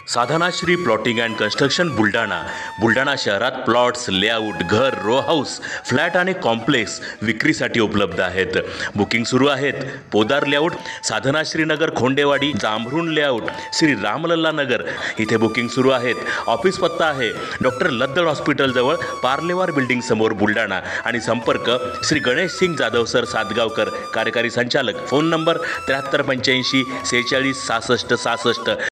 Sadhanashri plotting and construction Buldhana शहरात plots, layout, घर, row house, flat आणि कॉम्प्लेक्स विक्रीसाठी उपलब्ध आहेत. बुकिंग सुरू आहेत. पोदार लेआउट, साधनाश्री नगर, खोंडेवाडी, जांभरुण लेआउट, श्री रामलल्ला नगर इथे बुकिंग सुरू आहेत. ऑफिस पत्ता आहे डॉक्टर लद्दड हॉस्पिटल जवळ, पार्लेवार बिल्डिंग समोर, बुलढाणा. आणि संपर्क श्री गणेश सिंग जाधव सर सातगावकर, कार्यकारी संचालक. Phone number 7385 46 66 66.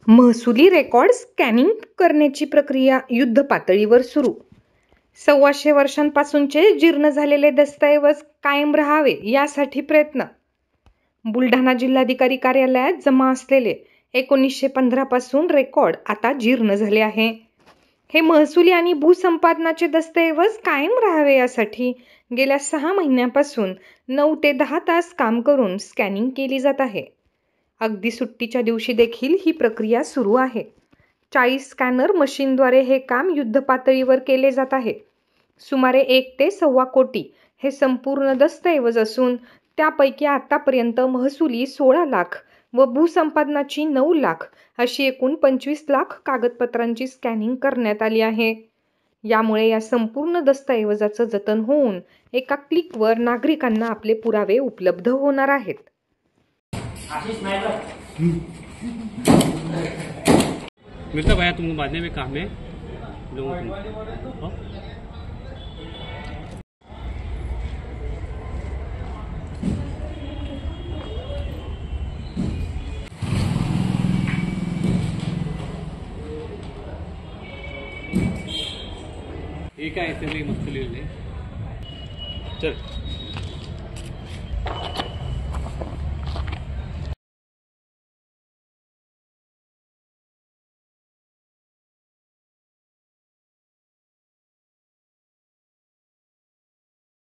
महसुली रेकॉर्ड स्कॅनिंग करण्याची प्रक्रिया युद्ध पातळीवर सुरू. 125 वर्षांपासूनचे जीर्ण झालेले दस्तऐवज कायम राहावे यासाठी प्रयत्न. बुलढाणा जिल्हाधिकारी कार्यालयात जमा असलेले 1915 पासून रेकॉर्ड आता जीर्ण झाले आहे. हे महसुली आणि भूसंपादनाचे दस्तऐवज कायम राहावे यासाठी गेल्या 6 महिन्यापासून 9 ते 10 तास काम करून स्कॅनिंग केली जात आहे. अगदी सुट्टीच्या दिवशी देखील ही प्रक्रिया सुरू आहे. 40 स्कॅनर मशीनद्वारे हे काम युद्धपातळीवर केले जात आहे. सुमारे 1 ते 1.25 कोटी हे संपूर्ण दस्तऐवज असून त्यापैकी आतापर्यंत महसुली 16 लाख व भूसंपादनाची 9 लाख अशी एकूण 25 लाख कागदपत्रांची स्कॅनिंग करण्यात आली आहे. यामुळे या संपूर्ण दस्तऐवजाचं जतन होऊन एका क्लिकवर नागरिकांना आपले पुरावे उपलब्ध होणार आहेत. मिलता भैया तुमको बांधने में काम है लोगों को. ये काय ऐसे में मस्त लिहिले चल.